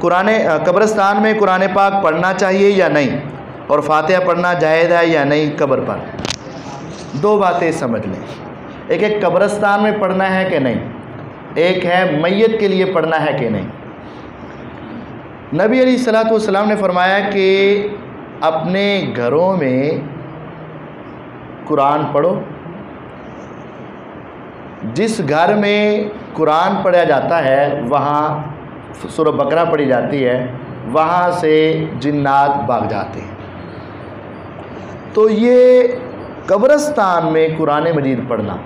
قبرستان میں قرآن پاک پڑھنا چاہیے یا نہیں، اور فاتحہ پڑھنا جائز ہے یا نہیں قبر پر؟ دو باتیں سمجھ لیں، ایک قبرستان میں پڑھنا ہے کہ نہیں، ایک ہے میت کے لیے پڑھنا ہے کہ نہیں۔ نبی علیہ الصلوۃ والسلام نے فرمایا کہ اپنے گھروں میں قرآن پڑھو، جس گھر میں قرآن پڑھا جاتا ہے وہاں سورہ بقرہ پڑھی جاتی ہے، وہاں سے جنات بھاگ جاتے ہیں۔ تو یہ قبرستان میں قرآن مجید پڑھنا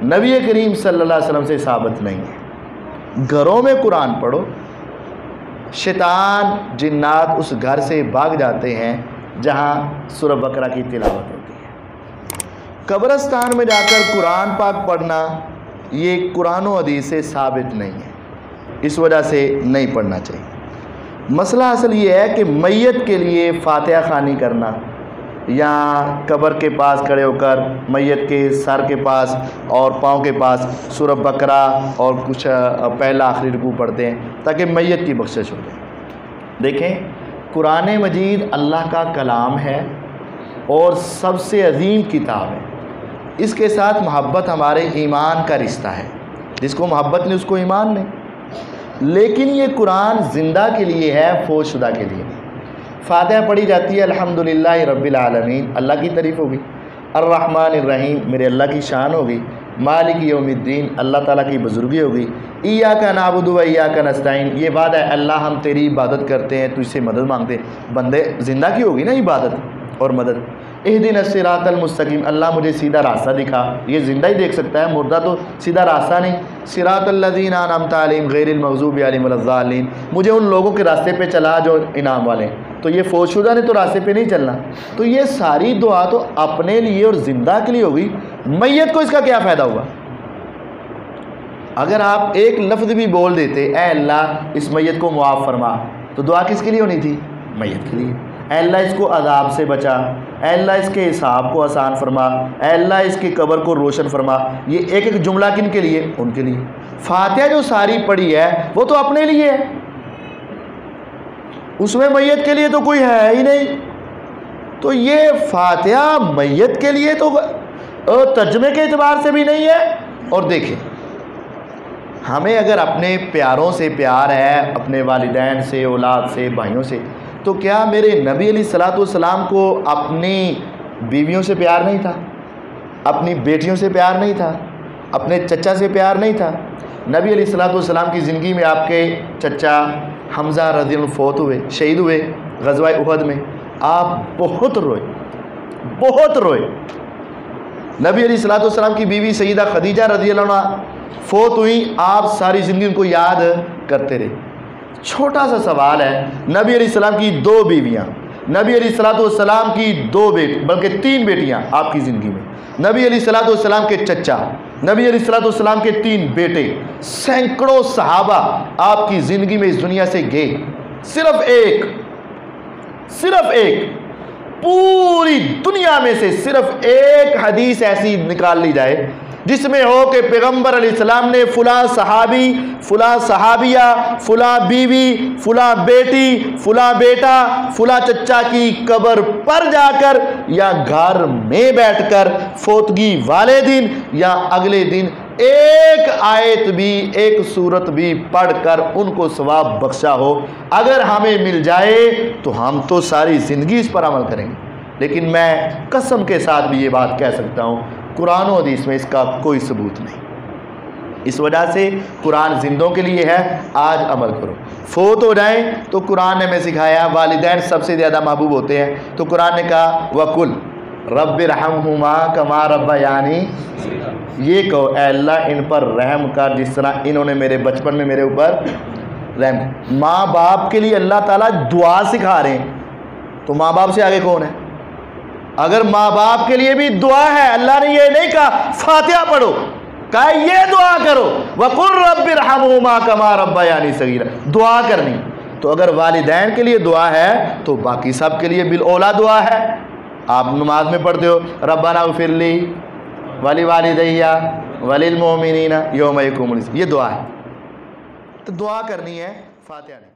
نبی کریم صلی اللہ علیہ وسلم سے ثابت نہیں ہے۔ گھروں میں قرآن پڑھو، شیطان جنات اس گھر سے بھاگ جاتے ہیں جہاں سورہ بقرہ کی تلاوت ہوتی ہے۔ قبرستان میں جا کر قرآن پاک پڑھنا یہ قرآن و حدیث سے ثابت نہیں ہے، اس وجہ سے نہیں پڑھنا چاہیے۔ مسئلہ اصل یہ ہے کہ میت کے لیے فاتحہ خوانی کرنا یا قبر کے پاس کھڑے ہو کر میت کے سر کے پاس اور پاؤں کے پاس سورہ بقرہ اور کچھ پہلا آخری رکوع پڑھتے ہیں تاکہ میت کی بخشش ہو جائے۔ دیکھیں، قرآن مجید اللہ کا کلام ہے اور سب سے عظیم کتاب ہے، اس کے ساتھ محبت ہمارے ایمان کا رشتہ ہے، جس کو محبت نہیں اس کو ایمان نہیں۔ لیکن یہ قرآن زندہ کے لیے ہے، فوت شدہ کے لیے۔ فاتحہ پڑھی جاتی ہے الحمدللہ رب العالمین، اللہ کی تعریف ہوگی، الرحمن الرحیم میرے اللہ کی شان ہوگی، مالک یوم الدین اللہ تعالیٰ کی بزرگی ہوگی، ایاک نعبد و ایاک نستعین یہ بات ہے اللہ ہم تیری عبادت کرتے ہیں، تجھ سے مدد مانگتے ہیں۔ بندے زندہ کی ہوگی نا عبادت اور مدد۔ اہدنا الصراط المستقیم اللہ مجھے سیدھا راستہ دکھا، یہ زندہ ہی دیکھ سکتا ہے، مردہ تو سیدھا راستہ نہیں۔ صراط الذین انعمت علیہم غیر المغضوب علیہم ولا الضالین مجھے ان لوگوں کے راستے پہ چلا جو انعام والے ہیں۔ تو یہ فوت شدہ نے تو راستے پہ نہیں چلنا۔ تو یہ ساری دعا تو اپنے لیے اور زندہ کے لیے ہوگی، میت کو اس کا کیا فائدہ ہوا؟ اگر آپ ایک لفظ بھی بول دیتے اے اللہ اس میت کو معاف فرما، تو دعا کس کے لیے ہونی تھی؟ میت کے لیے۔ اے اللہ اس کو عذاب سے بچا، اے اللہ اس کے حساب کو آسان فرما، اے اللہ اس کی قبر کو روشن فرما۔ یہ ایک ایک جملہ کن کے لیے؟ ان کے لیے۔ فاتحہ جو ساری پڑھی ہے وہ تو اپنے لیے ہے، اس میں میت کے لیے تو کوئی ہے ہی نہیں۔ تو یہ فاتحہ میت کے لیے تو ترجمے کے اعتبار سے بھی نہیں ہے۔ اور دیکھیں، ہمیں اگر اپنے پیاروں سے پیار ہے، اپنے والدین سے، اولاد سے، بھائیوں سے، تو کیا میرے نبی علیہ الصلوۃ والسلام کو اپنی بیویوں سے پیار نہیں تھا؟ اپنی بیٹیوں سے پیار نہیں تھا؟ اپنے چچا سے پیار نہیں تھا؟ نبی علیہ الصلوۃ والسلام کی زندگی میں آپ کے چچا حمزہ رضی اللہ عنہ فوت ہوئے، شہید ہوئے غزوہ احد میں، آپ بہت روئے، بہت روئے۔ نبی علیہ الصلوۃ والسلام کی بیوی سیدہ خدیجہ رضی اللہ عنہ فوت ہوئی، آپ ساری زندگی ان کو یاد کرتے رہے۔ چھوٹا سا سوال ہے، نبی علیہ السلام کی دو بیویاں، نبی علیہ الصلوۃ والسلام کی دو بیٹے بلکہ تین بیٹیاں آپ کی زندگی میں، نبی علیہ الصلوۃ والسلام کے چچا، نبی علیہ الصلوۃ والسلام کے تین بیٹے، سینکڑوں صحابہ آپ کی زندگی میں اس دنیا سے گئے، صرف ایک پوری دنیا میں سے صرف ایک حدیث ایسی نکال لی جائے جس میں ہو کہ پیغمبر علیہ السلام نے فلاں صحابی، فلاں صحابیہ، فلاں بیوی، فلاں بیٹی، فلاں بیٹا، فلاں چچا کی قبر پر جا کر یا گھر میں بیٹھ کر فوتگی والے دن یا اگلے دن ایک آیت بھی، ایک سورت بھی پڑھ کر ان کو ثواب بخشا ہو۔ اگر ہمیں مل جائے تو ہم تو ساری زندگی اس پر عمل کریں گے، لیکن میں قسم کے ساتھ بھی یہ بات کہہ سکتا ہوں قرآن و حدیث میں اس کا کوئی ثبوت نہیں۔ اس وجہ سے قرآن زندوں کے لیے ہے، آج عمل کرو۔ فوت ہو جائیں تو قرآن نے ہمیں سکھایا والدین سب سے زیادہ محبوب ہوتے ہیں، تو قرآن نے کہا وَقُلْ رَبِّ ارْحَمْهُمَا كَمَا رَبَّيَانِي یہ کہو اے اللہ ان پر رحم کر جس طرح انہوں نے میرے بچپن میں میرے اوپر رحم۔ ماں باپ کے لیے اللہ تعالیٰ دعا سکھا رہے ہیں، تو ماں باپ سے آگے کون ہے؟ اگر ماں باپ کے لیے بھی دعا ہے، اللہ نے یہ نہیں کہا فاتحہ پڑھو، کہا یہ دعا کرو وَقُلْ رَبِّ ارْحَمْهُمَا كَمَا رَبَّيَانِي صَغِيرًا، دعا کرنی۔ تو اگر والدین کے لیے دعا ہے تو باقی سب کے لیے بالاولیٰ دعا ہے۔ آپ نماز میں پڑھتے ہو ربنا اغفر لی ولی وللمؤمنین یوم یقوم الحساب، یہ دعا ہے، تو دعا کرنی ہے، فاتحہ نہیں۔